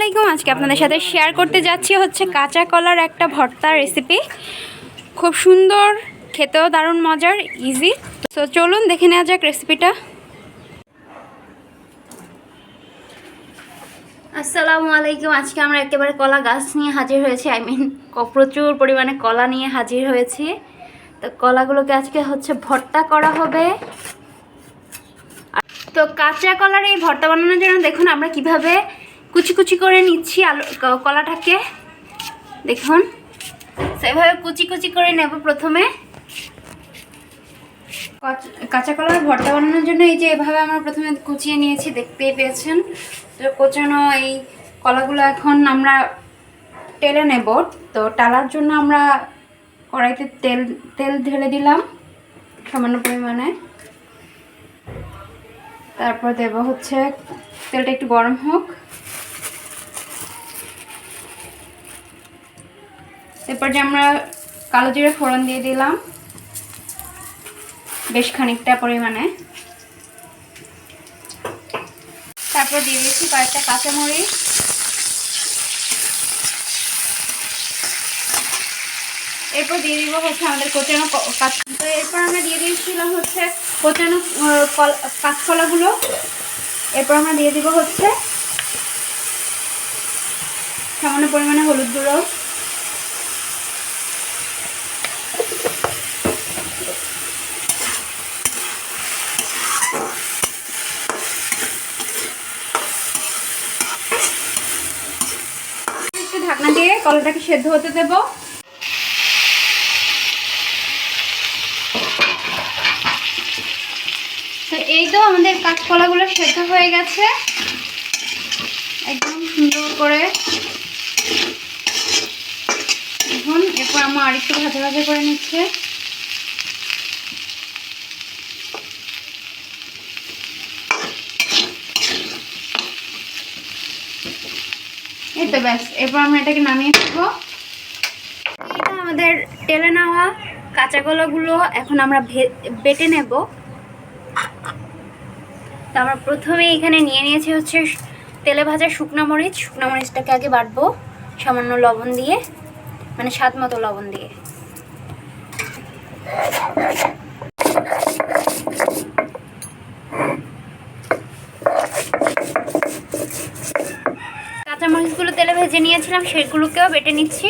আলাইকুম। আজকে আপনাদের সাথে শেয়ার করতে যাচ্ছি হচ্ছে কাঁচা কলার একটা ভর্তা রেসিপি। খুব সুন্দর, খেতেও দারুণ মজার, ইজি। তো চলুন দেখে নেওয়া যাক রেসিপিটা। আসসালামু আলাইকুম। আজকে আমরা একেবারে কলা গাছ নিয়ে হাজির হয়েছি, প্রচুর পরিমাণে কলা নিয়ে হাজির হয়েছি। তো কলাগুলোকে আজকে হচ্ছে ভর্তা করা হবে। তো কাঁচা কলার এই ভর্তা বানানোর জন্য দেখুন আমরা কিভাবে কুচি কুচি করে নিচ্ছি কলাটাকে। দেখুন সেভাবে কুচি কুচি করে নেব। প্রথমে কাঁচা কলার ভর্তা বানানোর জন্য এই যে এভাবে আমরা প্রথমে কুচিয়ে নিয়েছি, দেখতেই পেয়েছেন। তো কোচানো এই কলাগুলো এখন আমরা টেলে নেব। তো টালার জন্য আমরা কড়াইতে তেল ঢেলে দিলাম সামান্য পরিমাণে। তারপর দেব হচ্ছে তেলটা একটু গরম হোক। এরপর যে আমরা কালো জিরে ফোড়ন দিয়ে দিলাম বেশ খানিকটা পরিমাণে। তারপর দিয়ে দিয়েছি কয়েকটা কাঁচামরিচ। এরপর দিয়ে দিব হচ্ছে আমাদের কোচানো তো এরপর আমরা দিয়ে দিয়েছিলাম হচ্ছে কোচানো কাঁচকলাগুলো। এরপর আমরা দিয়ে দিব হচ্ছে সামান্য পরিমাণে হলুদ গুঁড়ো, একটু ঢাকনা দিয়ে কলাটাকে সেদ্ধ হতে দেব। তো এই তো আমাদের কাঁচকলাগুলো সেদ্ধ হয়ে গেছে একদম সুন্দর করে। এখন এরপর আমার আরেকটু ভাজা ভাজা করে নিচ্ছে। এই তো ব্যাস, এরপর আমরা এটাকে নামিয়ে ফেলবো। এই তো আমাদের টেলে নেওয়া কাঁচা কলাগুলো এখন আমরা বেটে নেব। তো আমরা প্রথমে এখানে নিয়ে নিয়েছি হচ্ছে তেলে ভাজা শুকনো মরিচটাকে আগে বাটবো সামান্য লবণ দিয়ে, মানে স্বাদ মতো লবণ দিয়ে। কাঁচা মরিচগুলো তেলে ভেজে নিয়েছিলাম, সেগুলোকেও বেটে নিচ্ছি।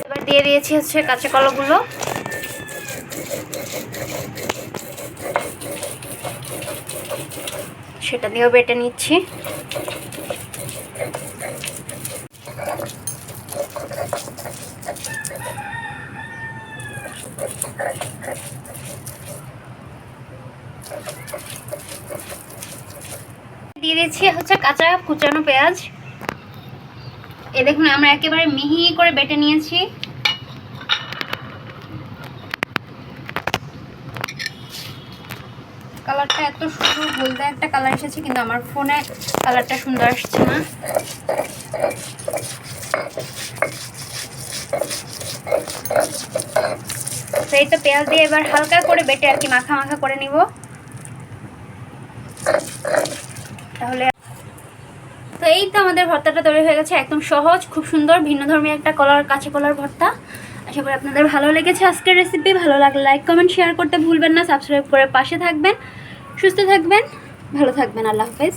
এবার দিয়ে দিয়েছি হচ্ছে কাঁচা কলাগুলো। সেটা দিয়েও বেটে নিচ্ছি। দিয়ে দিচ্ছি হচ্ছে কাঁচা কুচানো পেঁয়াজ। এ দেখুন আমরা একেবারে মিহি করে বেটে নিয়েছি। কালারটা এত সুন্দর, বলতে একটা কালার এসেছে, কিন্তু আমার ফোনে কালারটা সুন্দর আসছে না। তো এই তো পেঁয়াজ দিয়ে এবার হালকা করে বেটে আর কি মাখা মাখা করে নিব। তাহলে তো এই তো আমাদের ভর্তাটা তৈরি হয়ে গেছে। একদম সহজ, খুব সুন্দর, ভিন্নধর্মী একটা কাঁচা কলার ভর্তা। আশা করি আপনাদের ভালো লেগেছে আজকের রেসিপি। ভালো লাগলে লাইক কমেন্ট শেয়ার করতে ভুলবেন না। সাবস্ক্রাইব করে পাশে থাকবেন। সুস্থ থাকবেন, ভালো থাকবেন। আল্লাহ হাফেজ।